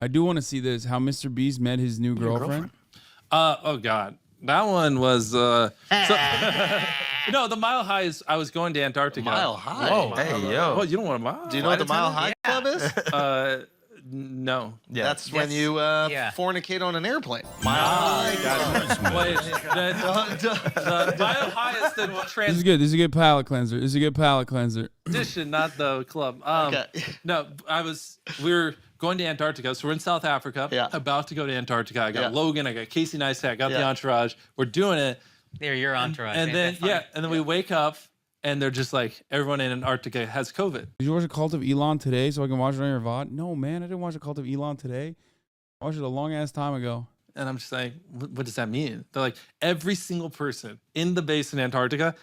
I do want to see this. How Mr. Beast met his new girlfriend. Oh God, that one was. The Mile High is. I was going to Antarctica. Mile High. Whoa, hey yo. What, you don't want a mile? Do you know what the Mile High Club is? No. Yeah. That's when you fornicate on an airplane. Mile High. Wait, the Mile High is the This is good. This is a good palate cleanser. This is a good palate cleanser. transition, not the club. Okay. No, we were going to Antarctica, so we're in South Africa. About to go to Antarctica. I got Logan, I got Casey Neistat, I got the entourage. We're doing it. They're your entourage. And then we wake up and they're just like, everyone in Antarctica has COVID. Did you watch the Cult of Elon today so I can watch it on your VOD? No, man, I didn't watch the Cult of Elon today. I watched it a long ass time ago. And I'm just like, what does that mean? They're like, every single person in the base in Antarctica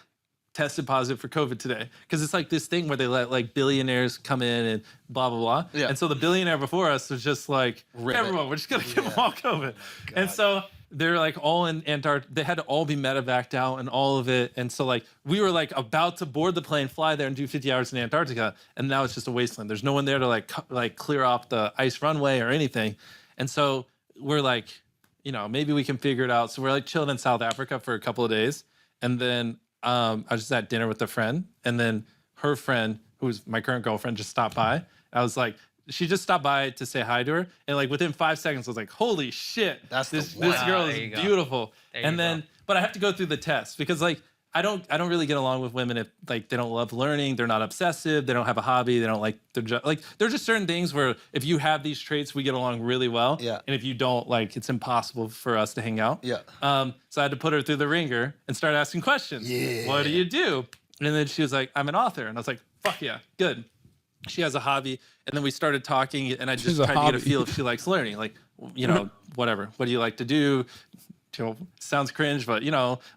tested positive for COVID today. Because it's like this thing where they let like billionaires come in and blah, blah, blah. Yeah. And so the billionaire before us was just like, everyone, we're just going to give them all COVID. And so they're like all in Antarctica. They had to all be medevaced out and all of it. And so like we were like about to board the plane, fly there and do 50 hours in Antarctica. And now it's just a wasteland. There's no one there to like clear off the ice runway or anything. And so we're like, maybe we can figure it out. So we're like chilling in South Africa for a couple of days. And then I was just at dinner with a friend. And then her friend, who's my current girlfriend, just stopped by. I was like, she just stopped by to say hi to her. And like within 5 seconds, I was like, holy shit, this girl is beautiful. But I have to go through the test because like, I don't really get along with women if like they don't love learning, they're not obsessive, they don't have a hobby, they don't like there's just certain things where if you have these traits, we get along really well. Yeah. And if you don't, like it's impossible for us to hang out. Yeah. So I had to put her through the ringer and start asking questions. Yeah. What do you do? And then she was like, I'm an author. And I was like, fuck yeah, good. She has a hobby. And then we started talking and I just tried to get a feel if she likes learning. Like, whatever. What do you like to do? Sounds cringe, but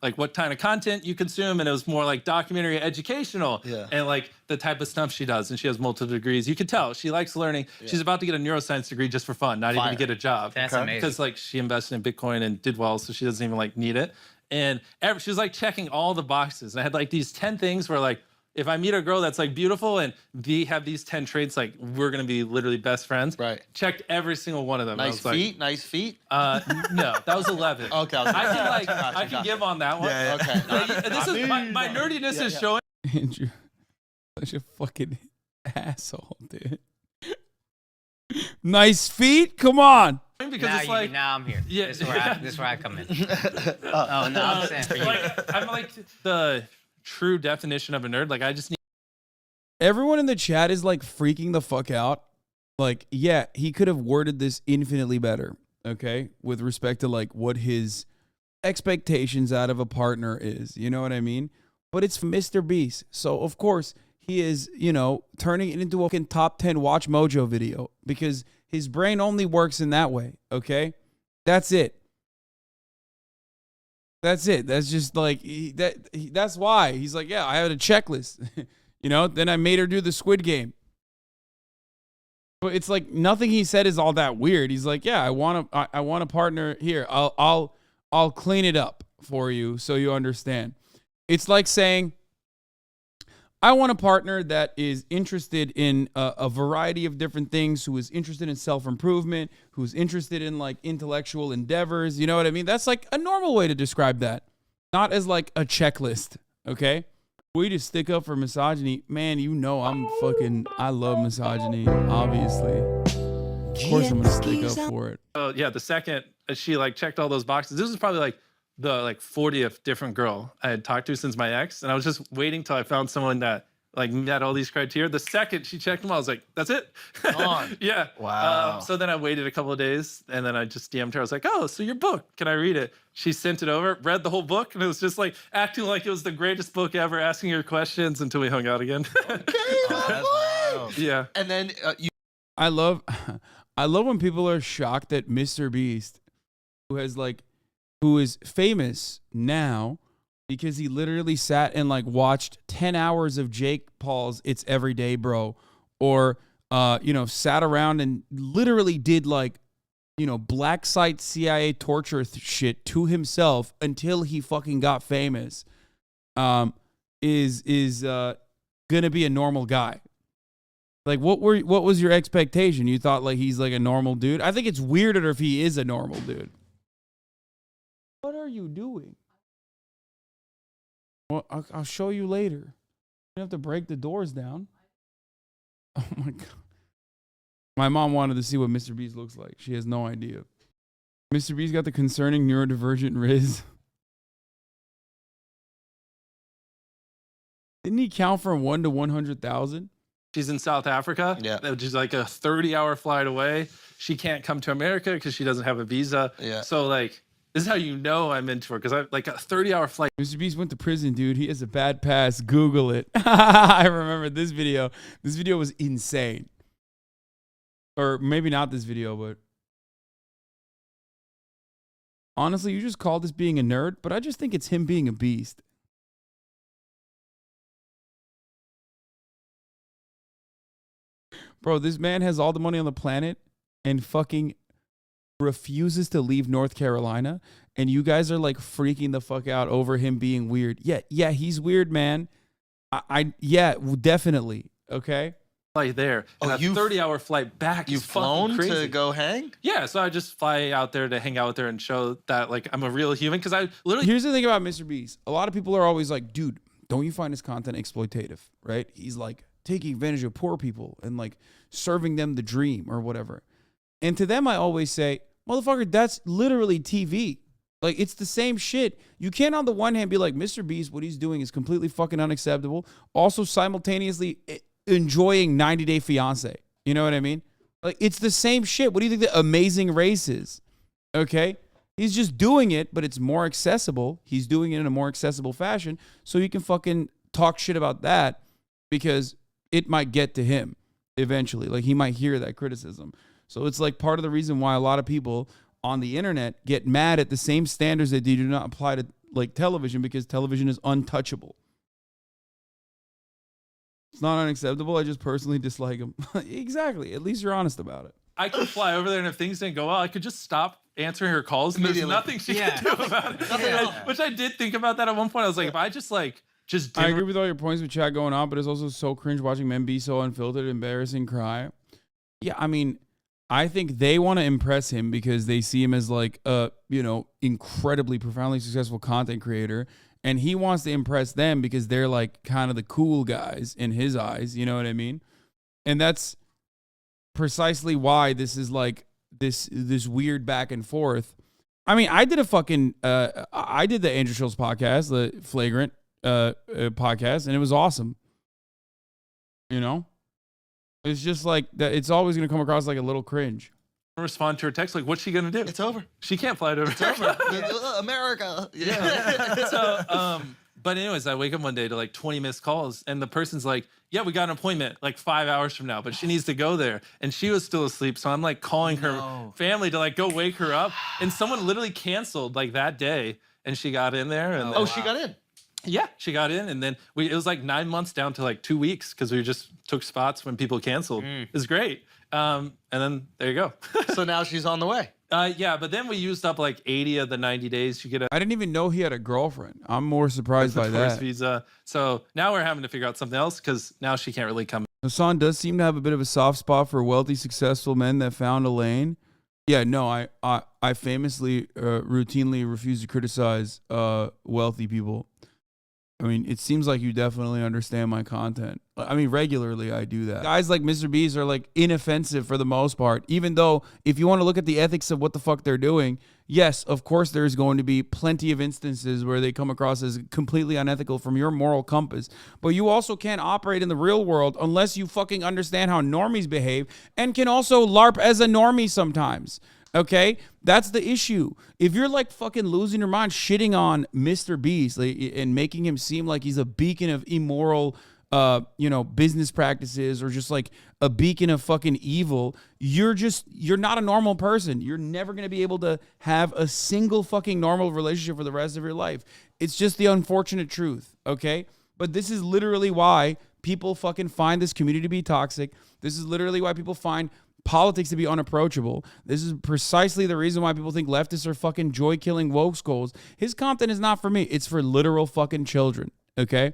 like what kind of content you consume, and it was more like documentary, educational, and like the type of stuff she does. And she has multiple degrees. You could tell she likes learning. Yeah. She's about to get a neuroscience degree just for fun, not even to get a job. That's amazing. Because like she invested in Bitcoin and did well, so she doesn't even like need it. And she was like checking all the boxes. And I had like these 10 things where like, if I meet a girl that's like beautiful and they have these 10 traits, like we're gonna be literally best friends. Right. Checked every single one of them. Nice feet. Nice feet. No, that was 11. Okay. I can give on that one. Yeah, okay. This is my nerdiness is showing. Andrew, such a fucking asshole, dude. Nice feet. Come on. Because now I'm here. Yeah. This is where I come in. Oh no, I'm saying for you. I'm like the true definition of a nerd. Like I just need. Everyone in the chat is like freaking the fuck out. Like, yeah, he could have worded this infinitely better, okay, with respect to like what his expectations out of a partner is. You know what I mean? But it's Mr. Beast, so of course he is, turning it into a fucking top 10 Watch Mojo video because his brain only works in that way. Okay, that's it. That's it. That's just like that's why he's like, yeah, I had a checklist, Then I made her do the Squid Game. But it's like nothing he said is all that weird. He's like, yeah, I want a partner here. I'll clean it up for you so you understand. It's like saying, I want a partner that is interested in a variety of different things, who is interested in self-improvement, who's interested in like intellectual endeavors. You know what I mean? That's like a normal way to describe that. Not as like a checklist, okay? We just stick up for misogyny. Man, I love misogyny, obviously. Of course I'm going to stick up for it. Oh, yeah, the second she like checked all those boxes, this was probably like the 40th different girl I had talked to since my ex, and I was just waiting till I found someone that like met all these criteria. The second she checked them all, I was like, that's it. Yeah. Wow. So then I waited a couple of days, and then I just DM'd her. I was like, oh, so your book, can I read it? She sent it over, read the whole book, and it was just like acting like it was the greatest book ever, asking her questions until we hung out again. Okay. Yeah. And then I love when people are shocked that Mr. Beast, who is famous now because he literally sat and like watched 10 hours of Jake Paul's It's Everyday Bro, or sat around and literally did like black site CIA torture shit to himself until he fucking got famous, is gonna be a normal guy. Like, what was your expectation? You thought like he's like a normal dude? I think it's weirder if he is a normal dude. What are you doing? Well, I'll show you later. You have to break the doors down. Oh my God. My mom wanted to see what MrBeast looks like. She has no idea. MrBeast got the concerning neurodivergent Rizz. Didn't he count from 1 to 100,000? She's in South Africa, which is like a 30-hour flight away. She can't come to America because she doesn't have a visa. Yeah. So like, this is how you know I'm into her, because I like a 30-hour flight. MrBeast went to prison, dude. He has a bad past. Google it. I remember this video. This video was insane. Or maybe not this video, but honestly, you just call this being a nerd, but I just think it's him being a beast. Bro, this man has all the money on the planet and fucking refuses to leave North Carolina, and you guys are like freaking the fuck out over him being weird. Yeah, he's weird, man. Yeah, definitely. Okay. Flight there. And a 30-hour flight back. You've flown to go hang? Yeah, so I just fly out there to hang out with her and show that like I'm a real human, because I literally. Here's the thing about MrBeast. A lot of people are always like, dude, don't you find his content exploitative? Right? He's like taking advantage of poor people and like serving them the dream or whatever. And to them, I always say, motherfucker, that's literally TV. Like, it's the same shit. You can't on the one hand be like, MrBeast, what he's doing is completely fucking unacceptable. Also simultaneously enjoying 90 Day Fiance. You know what I mean? Like, it's the same shit. What do you think the Amazing Race is? Okay? He's just doing it, but it's more accessible. He's doing it in a more accessible fashion, so you can fucking talk shit about that, because it might get to him eventually. Like, he might hear that criticism. So it's like part of the reason why a lot of people on the internet get mad at the same standards that they do not apply to like television, because television is untouchable. It's not unacceptable. I just personally dislike him. Exactly. At least you're honest about it. I could fly over there, and if things didn't go well, I could just stop answering her calls, and there's nothing she can do about it. Which I did think about that at one point. I was like, if I just I agree with all your points with chat going on, but it's also so cringe watching men be so unfiltered, embarrassing, cry. Yeah, I mean, I think they want to impress him because they see him as like a, incredibly profoundly successful content creator. And he wants to impress them because they're like kind of the cool guys in his eyes. You know what I mean? And that's precisely why this is like this weird back and forth. I mean, I did I did the Andrew Schultz podcast, the Flagrant podcast, and it was awesome. It's just like that. It's always going to come across like a little cringe. Respond to her text like, what's she gonna do? It's over. She can't fly to America. It's over. America. Yeah. So but anyways, I wake up one day to like 20 missed calls, and the person's like, yeah, we got an appointment like 5 hours from now, but she needs to go there, and she was still asleep. So I'm like calling her family to like go wake her up, and someone literally canceled like that day, and she got in there. And she got in. Yeah, she got in, and then it was like 9 months down to like 2 weeks, because we just took spots when people canceled. It was great. And then there you go. So now she's on the way. Yeah, but then we used up like 80 of the 90 days. You get I didn't even know he had a girlfriend. I'm more surprised by that. Visa. So now we're having to figure out something else, because now she can't really come. Hassan does seem to have a bit of a soft spot for wealthy, successful men that found a lane. Yeah, no, I famously routinely refuse to criticize wealthy people. I mean, it seems like you definitely understand my content. I mean, regularly I do that. Guys like MrBeast are like inoffensive for the most part, even though if you want to look at the ethics of what the fuck they're doing, yes, of course there's going to be plenty of instances where they come across as completely unethical from your moral compass. But you also can't operate in the real world unless you fucking understand how normies behave, and can also LARP as a normie sometimes. Okay, that's the issue. If you're like fucking losing your mind shitting on MrBeast and making him seem like he's a beacon of immoral, business practices, or just like a beacon of fucking evil, you're not a normal person. You're never going to be able to have a single fucking normal relationship for the rest of your life. It's just the unfortunate truth. Okay, but this is literally why people fucking find this community to be toxic. This is literally why people find politics to be unapproachable. This is precisely the reason why people think leftists are fucking joy-killing woke skulls. His content is not for me. It's for literal fucking children, okay?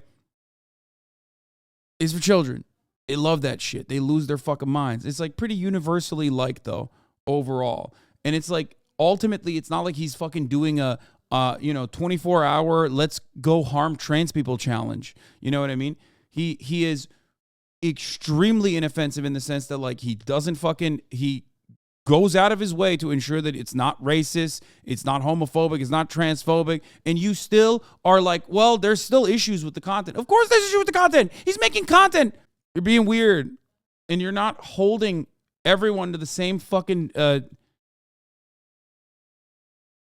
It's for children. They love that shit. They lose their fucking minds. It's like pretty universally liked though, overall. And it's like, ultimately, it's not like he's fucking doing a 24-hour let's go harm trans people challenge. You know what I mean? He is extremely inoffensive in the sense that like he goes out of his way to ensure that it's not racist, it's not homophobic, it's not transphobic, and you still are like, well, there's still issues with the content. Of course there's issues with the content. He's making content. You're being weird, and you're not holding everyone to the same fucking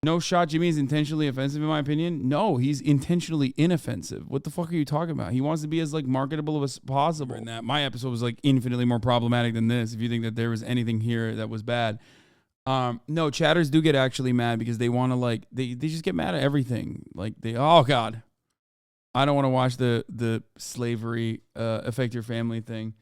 no shot Jimmy is intentionally offensive in my opinion. No, he's intentionally inoffensive. What the fuck are you talking about? He wants to be as like marketable as possible. And that my episode was like infinitely more problematic than this. If you think that there was anything here that was bad. No, chatters do get actually mad because they want to like they just get mad at everything. Like oh God. I don't want to watch the slavery affect your family thing.